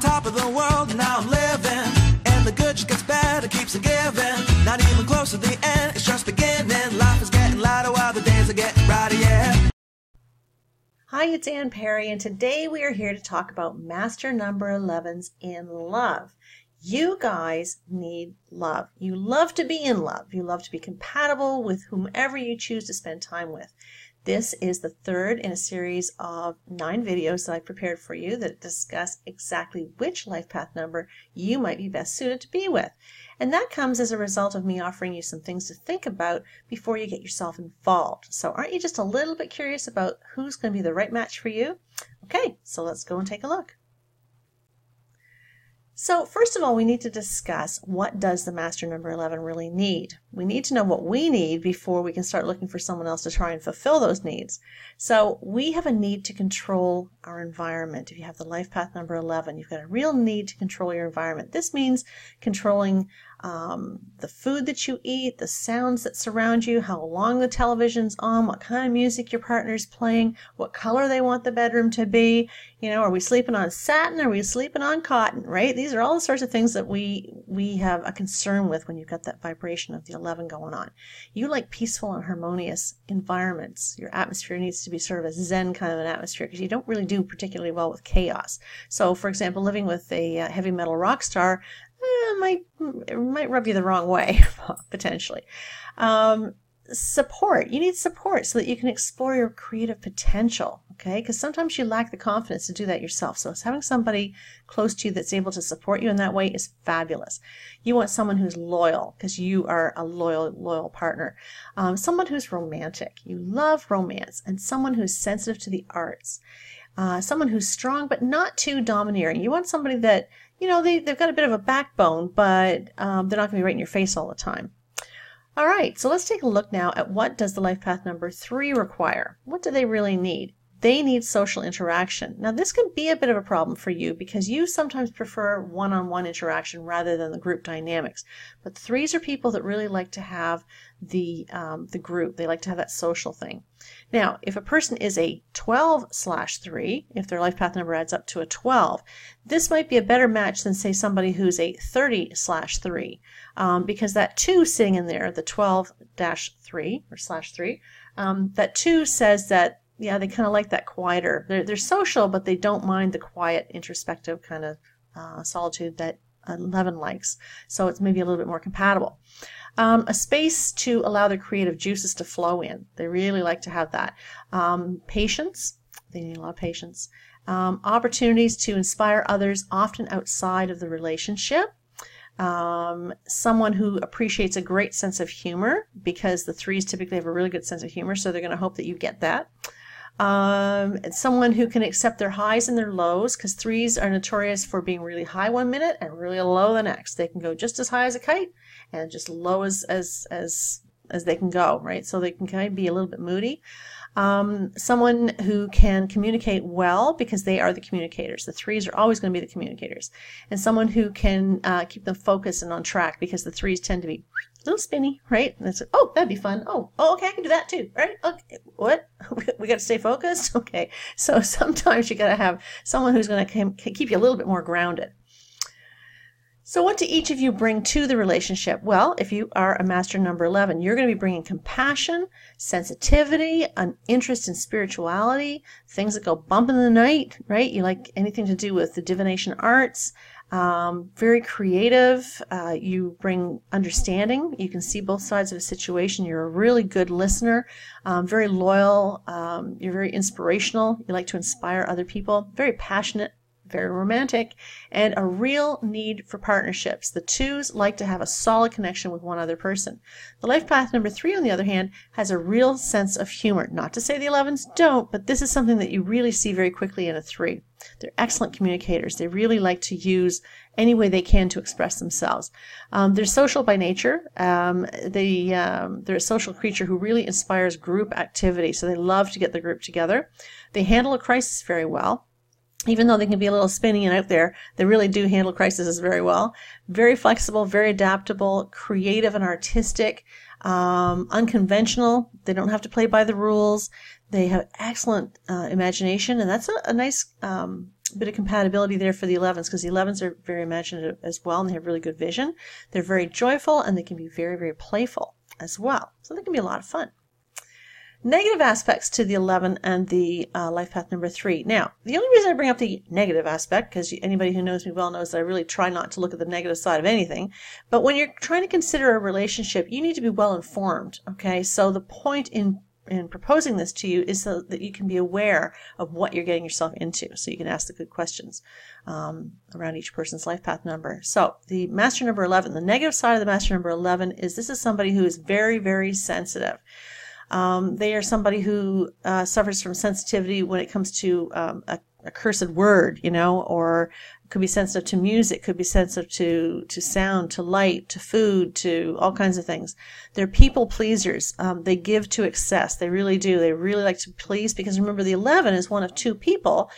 top of the world, and now I'm living. And the good just gets better, keeps on giving. Not even close to the end, it's just beginning. Life is getting lighter while the days are getting brighter, yeah. Hi, it's Ann Perry, and today we are here to talk about master number 11s in love. You guys need love. You love to be in love. You love to be compatible with whomever you choose to spend time with. This is the third in a series of 9 videos that I prepared for you that discuss exactly which life path number you might be best suited to be with. And that comes as a result of me offering you some things to think about before you get yourself involved. So aren't you just a little bit curious about who's going to be the right match for you? Okay, so let's go and take a look. So first of all, we need to discuss, what does the master number 11 really need? We need to know what we need before we can start looking for someone else to try and fulfill those needs. So we have a need to control our environment. If you have the life path number 11, you've got a real need to control your environment. This means controlling the food that you eat, the sounds that surround you, how long the television's on, what kind of music your partner's playing, what color they want the bedroom to be. You know, are we sleeping on satin? Are we sleeping on cotton, right? These are all the sorts of things that we have a concern with when you've got that vibration of the 11 going on. You like peaceful and harmonious environments. Your atmosphere needs to be sort of a Zen kind of an atmosphere because you don't really do particularly well with chaos. So, for example, living with a heavy metal rock star, it might rub you the wrong way, potentially. Support. You need support so that you can explore your creative potential, okay? Because sometimes you lack the confidence to do that yourself. So having somebody close to you that's able to support you in that way is fabulous. You want someone who's loyal because you are a loyal partner. Someone who's romantic. You love romance. And someone who's sensitive to the arts. Someone who's strong but not too domineering. You want somebody that, you know, they've got a bit of a backbone, but they're not going to be right in your face all the time. All right, so let's take a look now at what does the life path number 3 require. What do they really need? They need social interaction. Now, this can be a bit of a problem for you because you sometimes prefer one-on-one interaction rather than the group dynamics. But 3s are people that really like to have the group. They like to have that social thing. Now, if a person is a 12/3, if their life path number adds up to a 12, this might be a better match than, say, somebody who's a 30/3, because that 2 sitting in there, the 12-3 or /3, that 2 says that, yeah, they kind of like that quieter. They're social, but they don't mind the quiet, introspective kind of solitude that 11 likes. So it's maybe a little bit more compatible. A space to allow their creative juices to flow in. They really like to have that. Patience. They need a lot of patience. Opportunities to inspire others, often outside of the relationship. Someone who appreciates a great sense of humor, because the 3s typically have a really good sense of humor, so they're going to hope that you get that. Someone who can accept their highs and their lows, because 3s are notorious for being really high one minute and really low the next. They can go just as high as a kite and just low as they can go, right? So they can kind of be a little bit moody. Someone who can communicate well, because they are the communicators. The 3s are always going to be the communicators. And someone who can keep them focused and on track, because the 3s tend to be a little spinny, right? And it's like, oh, that'd be fun. Oh, okay, I can do that too, right? Okay, what? We got to stay focused? Okay. So sometimes you got to have someone who's going to keep you a little bit more grounded. So what do each of you bring to the relationship? Well, if you are a master number 11, you're going to be bringing compassion, sensitivity, an interest in spirituality, things that go bump in the night, right? You like anything to do with the divination arts, very creative. You bring understanding. You can see both sides of a situation. You're a really good listener, very loyal. You're very inspirational. You like to inspire other people, very passionate, very romantic, and a real need for partnerships. The 2s like to have a solid connection with one other person. The life path number 3, on the other hand, has a real sense of humor. Not to say the 11s don't, but this is something that you really see very quickly in a 3. They're excellent communicators. They really like to use any way they can to express themselves. They're social by nature. They're a social creature who really inspires group activity, so they love to get the group together. They handle a crisis very well. Even though they can be a little spinny and out there, they really do handle crises very well. Very flexible, very adaptable, creative and artistic, unconventional. They don't have to play by the rules. They have excellent imagination, and that's a nice bit of compatibility there for the 11s, because the 11s are very imaginative as well, and they have really good vision. They're very joyful, and they can be very, very playful as well. So they can be a lot of fun. Negative aspects to the 11 and the life path number 3. Now, the only reason I bring up the negative aspect, because anybody who knows me well knows that I really try not to look at the negative side of anything, but when you're trying to consider a relationship, you need to be well informed, okay? So the point in proposing this to you is so that you can be aware of what you're getting yourself into, so you can ask the good questions around each person's life path number. So the master number 11, the negative side of the master number 11 is this is somebody who is very, very sensitive. They are somebody who suffers from sensitivity when it comes to a cursed word, or could be sensitive to music, could be sensitive to sound, to light, to food, to all kinds of things. They're people pleasers. They give to excess. They really do. They really like to please, because remember, the 11 is one of 2 people.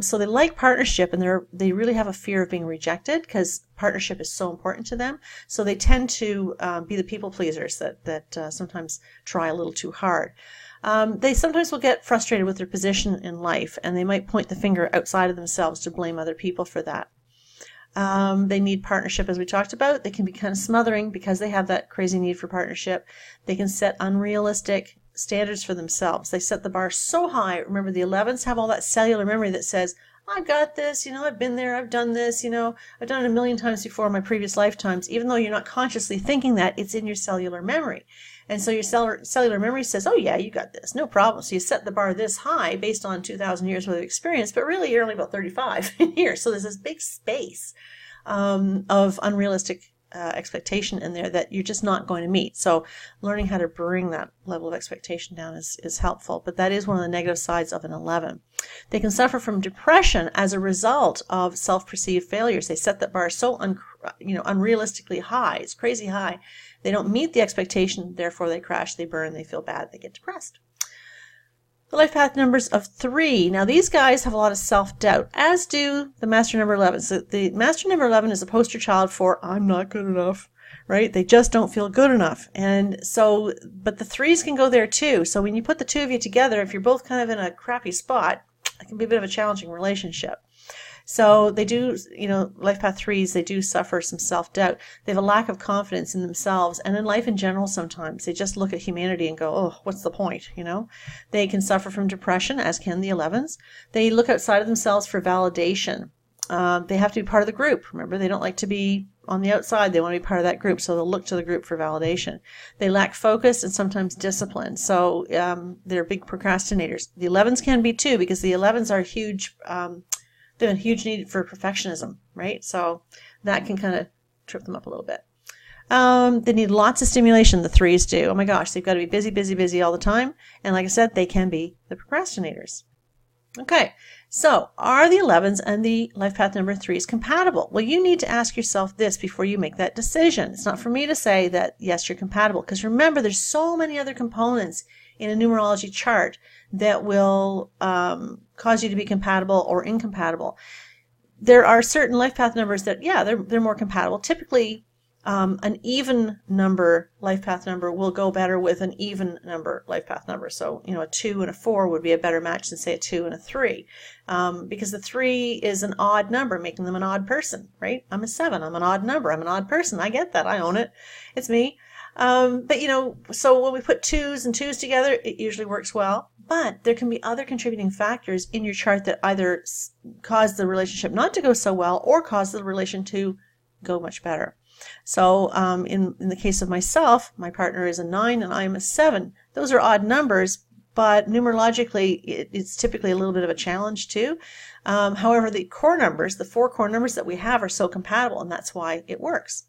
So they like partnership, and they really have a fear of being rejected, because partnership is so important to them. So they tend to be the people pleasers that sometimes try a little too hard. They sometimes will get frustrated with their position in life, and they might point the finger outside of themselves to blame other people for that. They need partnership, as we talked about. They can be kind of smothering because they have that crazy need for partnership. They can set unrealistic standards for themselves. They set the bar so high. Remember, the 11s have all that cellular memory that says, I got this, I've been there, I've done this, I've done it a million times before in my previous lifetimes. Even though you're not consciously thinking that, it's in your cellular memory. And so your cellular memory says, oh yeah, you got this, no problem. So you set the bar this high based on 2,000 years worth of experience, but really you're only about 35 in here. So there's this big space of unrealistic expectation in there that you're just not going to meet. So learning how to bring that level of expectation down is helpful, but that is one of the negative sides of an 11. They can suffer from depression as a result of self-perceived failures. They set that bar so unrealistically high. It's crazy high. They don't meet the expectation, therefore they crash, they burn, they feel bad, they get depressed. The life path numbers of 3. Now these guys have a lot of self-doubt, as do the master number 11. So the master number 11 is a poster child for I'm not good enough, right? They just don't feel good enough. And so, but the 3s can go there too. So when you put the 2 of you together, if you're both kind of in a crappy spot, it can be a bit of a challenging relationship. So they do, life path 3s, they do suffer some self-doubt. They have a lack of confidence in themselves and in life in general sometimes. They just look at humanity and go, oh, what's the point, They can suffer from depression, as can the 11s. They look outside of themselves for validation. They have to be part of the group. Remember, they don't like to be on the outside. They want to be part of that group, so they'll look to the group for validation. They lack focus and sometimes discipline, so they're big procrastinators. The 11s can be too, because the 11s are huge... they have a huge need for perfectionism, right? So that can kind of trip them up a little bit. They need lots of stimulation, the 3s do. Oh my gosh, they've got to be busy, busy, busy all the time. And like I said, they can be the procrastinators. Okay, so are the 11s and the life path number 3s compatible? Well, you need to ask yourself this before you make that decision. It's not for me to say that, yes, you're compatible, because remember, there's so many other components in a numerology chart that will cause you to be compatible or incompatible. There are certain life path numbers that, yeah, they're more compatible. Typically, an even number life path number will go better with an even number life path number. So, a 2 and a 4 would be a better match than, say, a 2 and a 3. Because the 3 is an odd number, making them an odd person, right? I'm a 7. I'm an odd number. I'm an odd person. I get that. I own it. It's me. But, so when we put 2s and 2s together, it usually works well. But there can be other contributing factors in your chart that either cause the relationship not to go so well or cause the relation to go much better. So in the case of myself, my partner is a 9 and I am a 7. Those are odd numbers, but numerologically, it's typically a little bit of a challenge too. However, the core numbers, the 4 core numbers that we have, are so compatible, and that's why it works.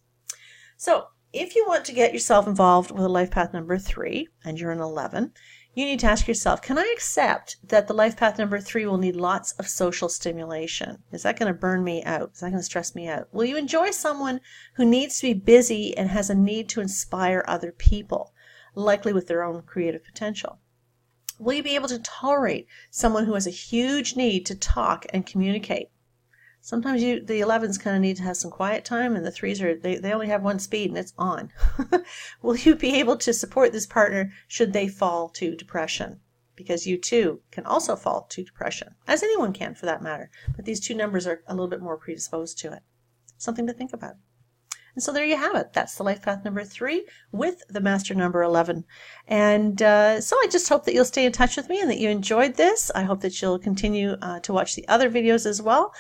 So if you want to get yourself involved with a life path number 3 and you're an 11, you need to ask yourself, can I accept that the life path number 3 will need lots of social stimulation? Is that going to burn me out? Is that going to stress me out? Will you enjoy someone who needs to be busy and has a need to inspire other people, likely with their own creative potential? Will you be able to tolerate someone who has a huge need to talk and communicate? Sometimes the 11s kind of need to have some quiet time, and the 3s they only have one speed and it's on. Will you be able to support this partner should they fall to depression? because you too can also fall to depression, as anyone can for that matter. But these two numbers are a little bit more predisposed to it. Something to think about. And so there you have it. That's the life path number 3 with the master number 11. And so I just hope that you'll stay in touch with me and that you enjoyed this. I hope that you'll continue to watch the other videos as well.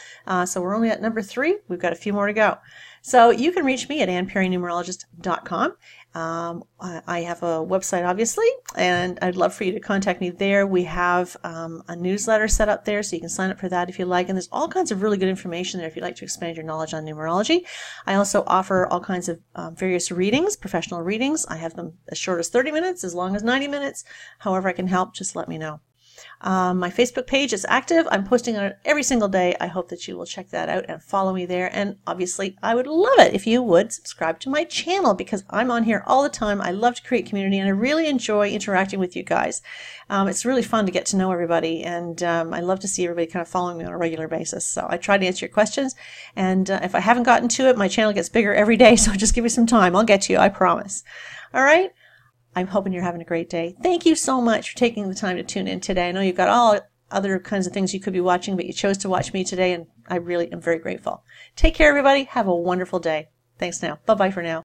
So we're only at number 3. We've got a few more to go. So you can reach me at AnnPerryNumerologist.com. I have a website, obviously, and I'd love for you to contact me there. We have a newsletter set up there, so you can sign up for that if you like. And there's all kinds of really good information there if you'd like to expand your knowledge on numerology. I also offer all kinds of various readings, professional readings. I have them as short as 30 minutes, as long as 90 minutes. However I can help, just let me know. My Facebook page is active. I'm posting on it every single day. I hope that you will check that out and follow me there. And obviously, I would love it if you would subscribe to my channel because I'm on here all the time. I love to create community and I really enjoy interacting with you guys. It's really fun to get to know everybody, and I love to see everybody kind of following me on a regular basis. So I try to answer your questions, and if I haven't gotten to it, my channel gets bigger every day, so just give me some time. I'll get to you, I promise. All right? I'm hoping you're having a great day. Thank you so much for taking the time to tune in today. I know you've got all other kinds of things you could be watching, but you chose to watch me today, and I really am very grateful. Take care, everybody. Have a wonderful day. Thanks now. Bye-bye for now.